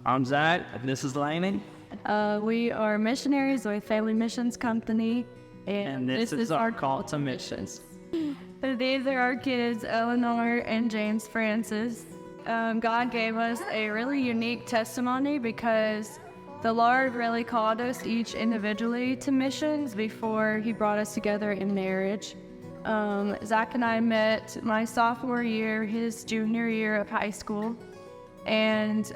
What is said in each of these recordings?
I'm Zach, and this is Lainey. We are missionaries with Family Missions Company, And this is our call to missions. So these are our kids, Eleanor and James Francis. God gave us a really unique testimony because the Lord really called us each individually to missions before He brought us together in marriage. Zach and I met my sophomore year, his junior year of high school. And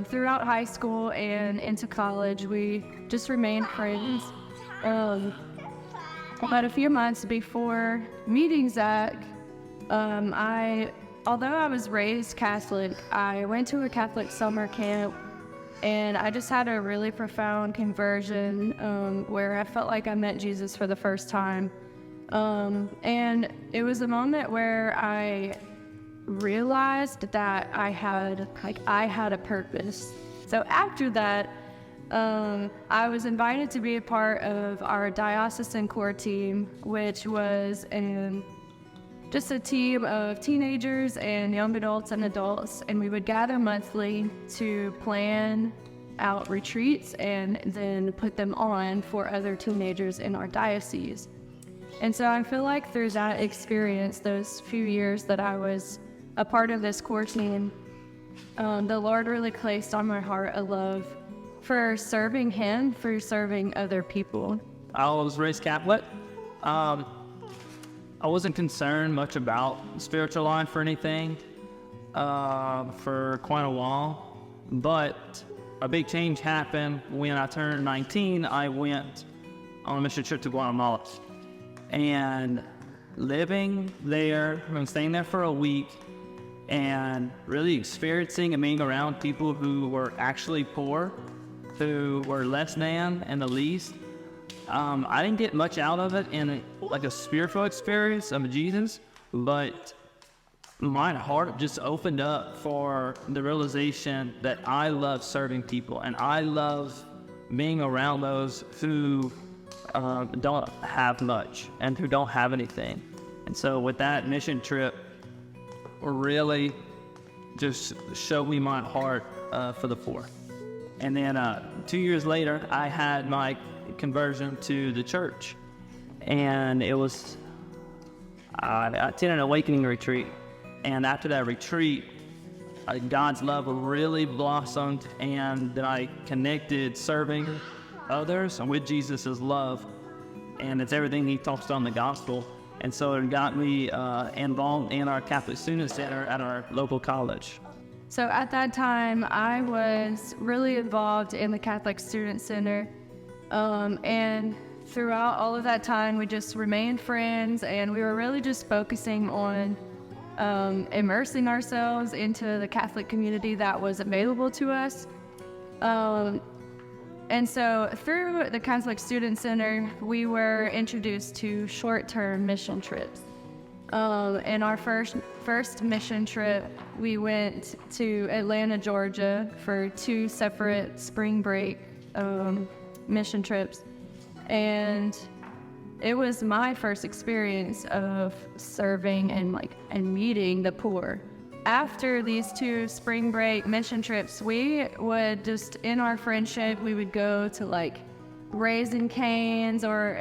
throughout high school and into college, we just remained friends. About a few months before meeting Zach, although I was raised Catholic, I went to a Catholic summer camp, and I just had a really profound conversion where I felt like I met Jesus for the first time. And it was a moment where I realized that I had a purpose. So after that, I was invited to be a part of our diocesan core team, which was just a team of teenagers and young adults and adults, and we would gather monthly to plan out retreats and then put them on for other teenagers in our diocese. And so I feel like through that experience, those few years that I was a part of this core team, the Lord really placed on my heart a love for serving Him, for serving other people. I was raised Catholic. I wasn't concerned much about spiritual life or anything for quite a while, but a big change happened when I turned 19. I went on a mission trip to Guatemala, and living there, staying there for a week, and really experiencing and being around people who were actually poor, who were less than and the least. I didn't get much out of it in a spiritual experience of Jesus, but my heart just opened up for the realization that I love serving people, and I love being around those who don't have much and who don't have anything. And so with that mission trip, really just showed me my heart for the poor. And then 2 years later, I had my conversion to the church, and it was I attended an awakening retreat. And after that retreat, God's love really blossomed, and then I connected serving others with Jesus' love, and it's everything He talks about in the gospel. And so it got me involved in our Catholic Student Center at our local college. So at that time, I was really involved in the Catholic Student Center. And throughout all of that time, we just remained friends, and we were really just focusing on immersing ourselves into the Catholic community that was available to us. And so through the Catholic Student Center, we were introduced to short-term mission trips. In our first mission trip, we went to Atlanta, Georgia for 2 separate spring break mission trips. And it was my first experience of serving and meeting the poor. After these 2 spring break mission trips, we would just, in our friendship, we would go to Raising Cane's or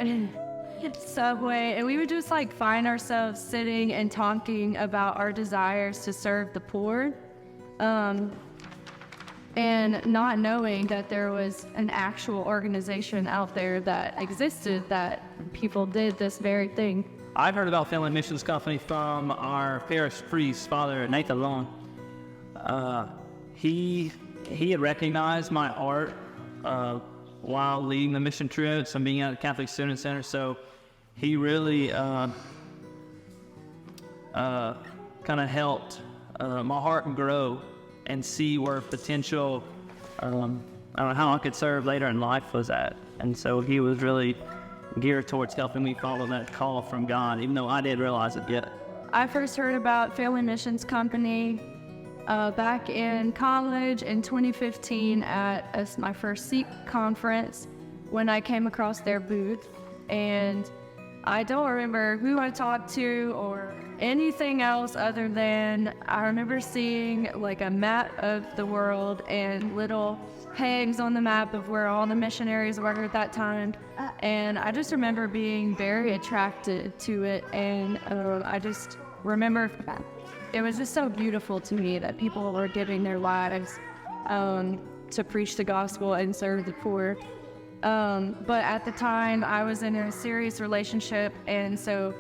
Subway, and we would just find ourselves sitting and talking about our desires to serve the poor, and not knowing that there was an actual organization out there that existed that people did this very thing. I've heard about Family Missions Company from our parish priest, Father Nathan Long. He had recognized my art while leading the mission trips and being at the Catholic Student Center, so he really kind of helped my heart grow and see where potential, I don't know, how I could serve later in life was at. And so he was really geared towards helping me follow that call from God, even though I didn't realize it yet. I first heard about Family Missions Company back in college in 2015 at my first SEEK conference when I came across their booth. And I don't remember who I talked to or anything else other than I remember seeing like a map of the world and little pegs on the map of where all the missionaries were at that time. And I just remember being very attracted to it. And I just remember it was just so beautiful to me that people were giving their lives to preach the gospel and serve the poor. But at the time, I was in a serious relationship, and so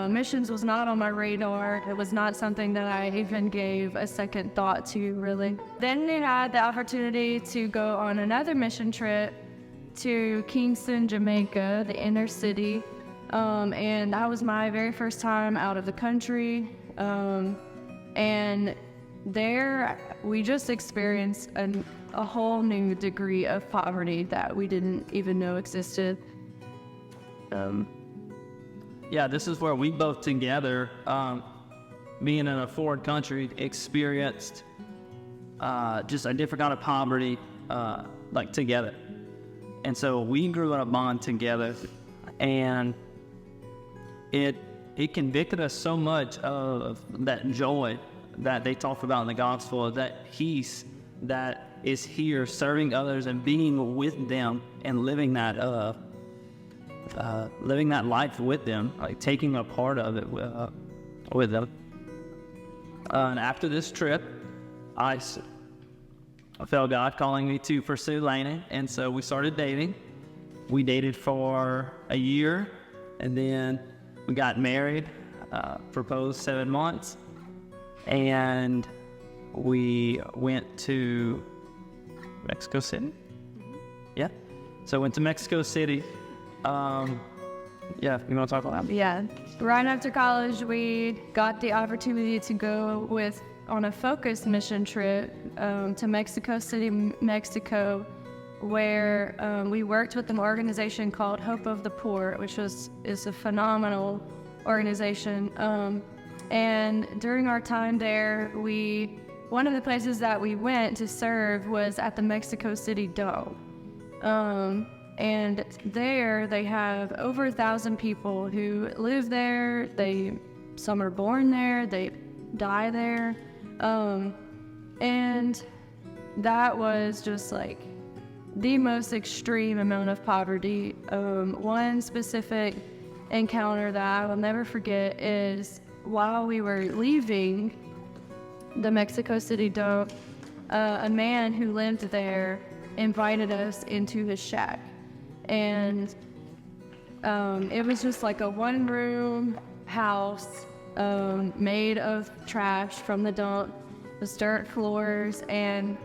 missions was not on my radar. It was not something that I even gave a second thought to, really. Then we had the opportunity to go on another mission trip to Kingston, Jamaica, the inner city, and that was my very first time out of the country. And there, we just experienced a whole new degree of poverty that we didn't even know existed. Yeah, this is where we both together, being in a foreign country, experienced just a different kind of poverty, like together. And so we grew in a bond together, and it convicted us so much of that joy that they talk about in the gospel, that peace that is here serving others and being with them and living that life with them, like taking a part of it with them. And after this trip, I felt God calling me to pursue Lana, and so we started dating. We dated for a year, and then we got married, proposed 7 months, and we went to Mexico City. Yeah. So went to Mexico City. Yeah, you want to talk about that? Yeah. Right after college, we got the opportunity to go on a focused mission trip to Mexico City, Mexico, where we worked with an organization called Hope of the Poor, which is a phenomenal organization. And during our time there, one of the places that we went to serve was at the Mexico City Dome. And there they have over 1,000 people who live there. Some are born there, they die there. And that was just like the most extreme amount of poverty. One specific encounter that I will never forget is while we were leaving the Mexico City Dome, a man who lived there invited us into his shack. And it was just like a one-room house made of trash from the dump, with dirt floors, and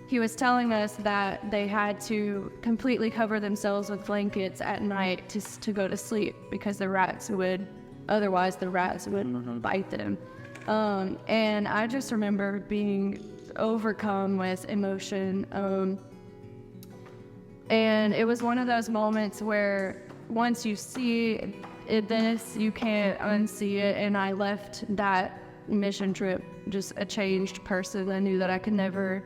he was telling us that they had to completely cover themselves with blankets at night to go to sleep because otherwise the rats would bite them. And I just remember being overcome with emotion. And it was one of those moments where once you see this, you can't unsee it. And I left that mission trip just a changed person. I knew that I could never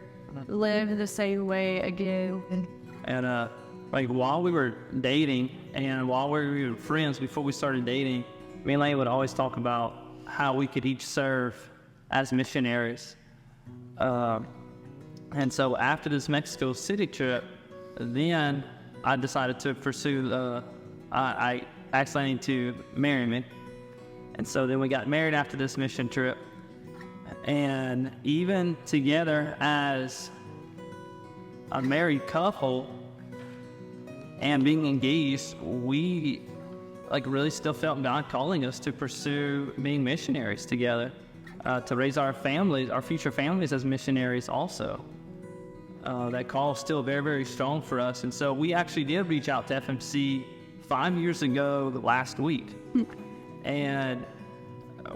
live the same way again. And like while we were dating and while we were friends before we started dating, me and Lane would always talk about how we could each serve as missionaries. And so after this Mexico City trip, then I decided to pursue, I asked Lane to marry me. And so then we got married after this mission trip. And even together as a married couple and being engaged, we really still felt God calling us to pursue being missionaries together, to raise our families, our future families as missionaries also. That call is still very, very strong for us. And so we actually did reach out to FMC 5 years ago last week. And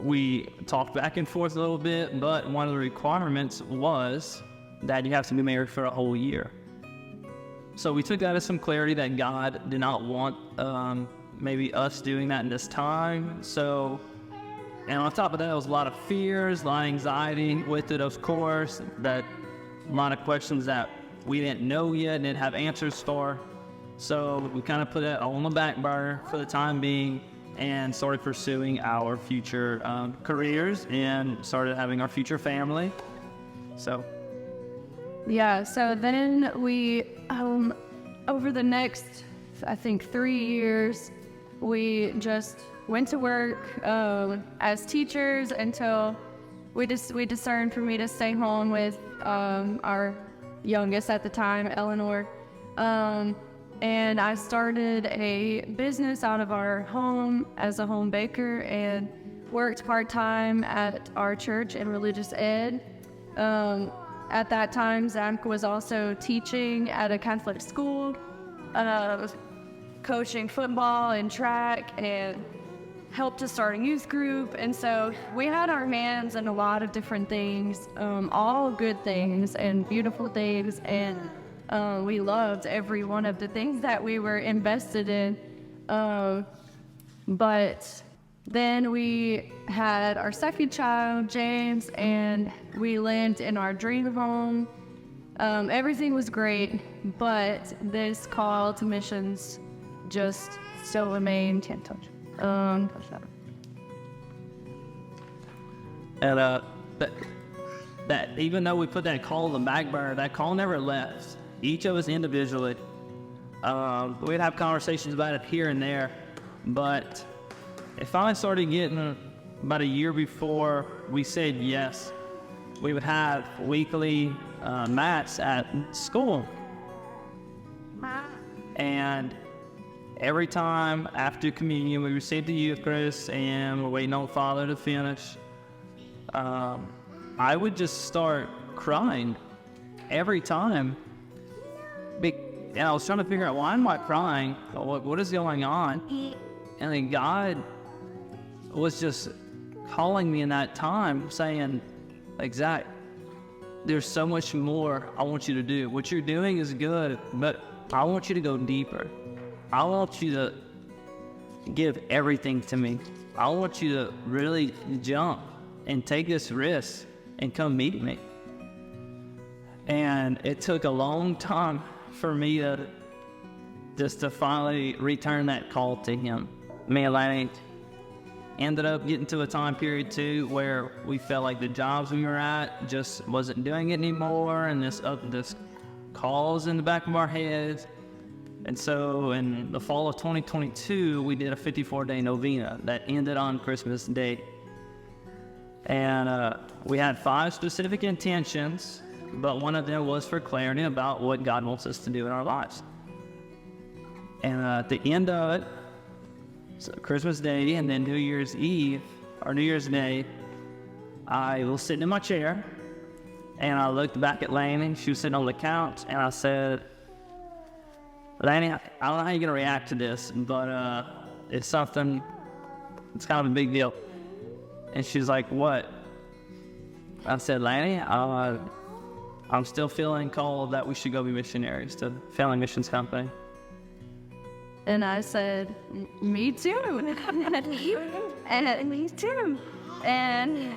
we talked back and forth a little bit, but one of the requirements was that you have to be married for a whole year. So we took that as some clarity that God did not want maybe us doing that in this time. So, and on top of that, there was a lot of fears, a lot of anxiety with it, of course, that a lot of questions that we didn't know yet, didn't have answers for. So we kind of put it on the back burner for the time being. and started pursuing our future careers and started having our future family. So Yeah, so then we, over the next, I think, 3 years, we just went to work as teachers until we discerned for me to stay home with our youngest at the time, Eleanor. And I started a business out of our home as a home baker and worked part-time at our church in religious ed. At that time, Zach was also teaching at a Catholic school, coaching football and track, and helped to start a youth group. And so we had our hands in a lot of different things, all good things and beautiful things, and we loved every one of the things that we were invested in. But then we had our second child, James, and we lived in our dream home. Everything was great, but this call to missions just still remained. Can't touch. And that even though we put that call on the back burner, that call never left. Each of us individually, we'd have conversations about it here and there, but it finally started getting about a year before we said yes. We would have weekly mats at school, and every time after communion we received the Eucharist and we're waiting on Father to finish, I would just start crying every time. And I was trying to figure out, why am I crying? What is going on? And then God was just calling me in that time, saying, like, Zach, there's so much more I want you to do. What you're doing is good, but I want you to go deeper. I want you to give everything to me. I want you to really jump and take this risk and come meet me. And it took a long time for me to finally return that call to him. Me and Lanny ended up getting to a time period too where we felt like the jobs we were at just wasn't doing it anymore, and this calls in the back of our heads. And so in the fall of 2022, we did a 54-day novena that ended on Christmas Day. And we had 5 specific intentions, but one of them was for clarity about what God wants us to do in our lives. And at the end of it, so Christmas Day and then New Year's Eve, or New Year's Day, I was sitting in my chair, and I looked back at Laney. She was sitting on the couch, and I said, Laney, I don't know how you're going to react to this, but it's something, it's kind of a big deal. And she's like, what? I said, Laney, I'm still feeling called that we should go be missionaries to Family Missions Company. And I said, me too. And me too. And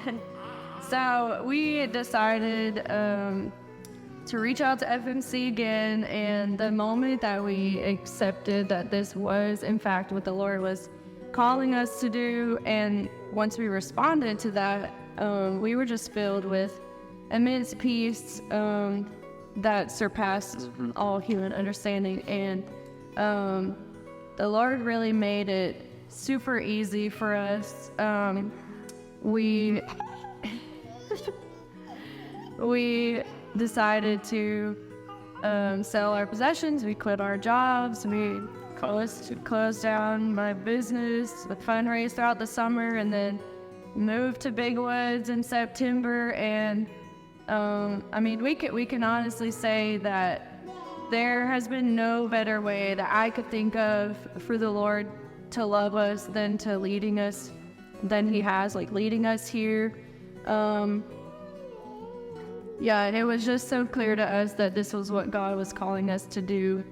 so we decided to reach out to FMC again. And the moment that we accepted that this was, in fact, what the Lord was calling us to do, and once we responded to that, we were just filled with immense peace that surpassed all human understanding. And the Lord really made it super easy for us. We decided to sell our possessions. We quit our jobs. We closed down my business, fundraised throughout the summer, and then moved to Big Woods in September. And I mean, we can honestly say that there has been no better way that I could think of for the Lord to love us than to leading us, than he has, like leading us here. Yeah, and it was just so clear to us that this was what God was calling us to do.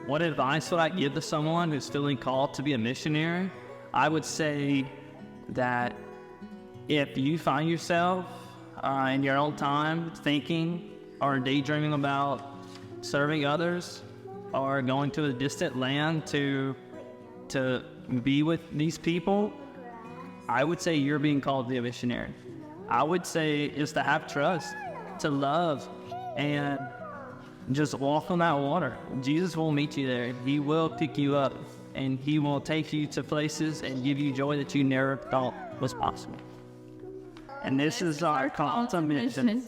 What advice would I give to someone who's feeling called to be a missionary? I would say that if you find yourself in your own time thinking or daydreaming about serving others or going to a distant land to to be with these people, I would say you're being called to be a missionary. I would say is to have trust, to love, and just walk on that water. Jesus will meet you there. He will pick you up, and he will take you to places and give you joy that you never thought was possible. And this is our call to mission.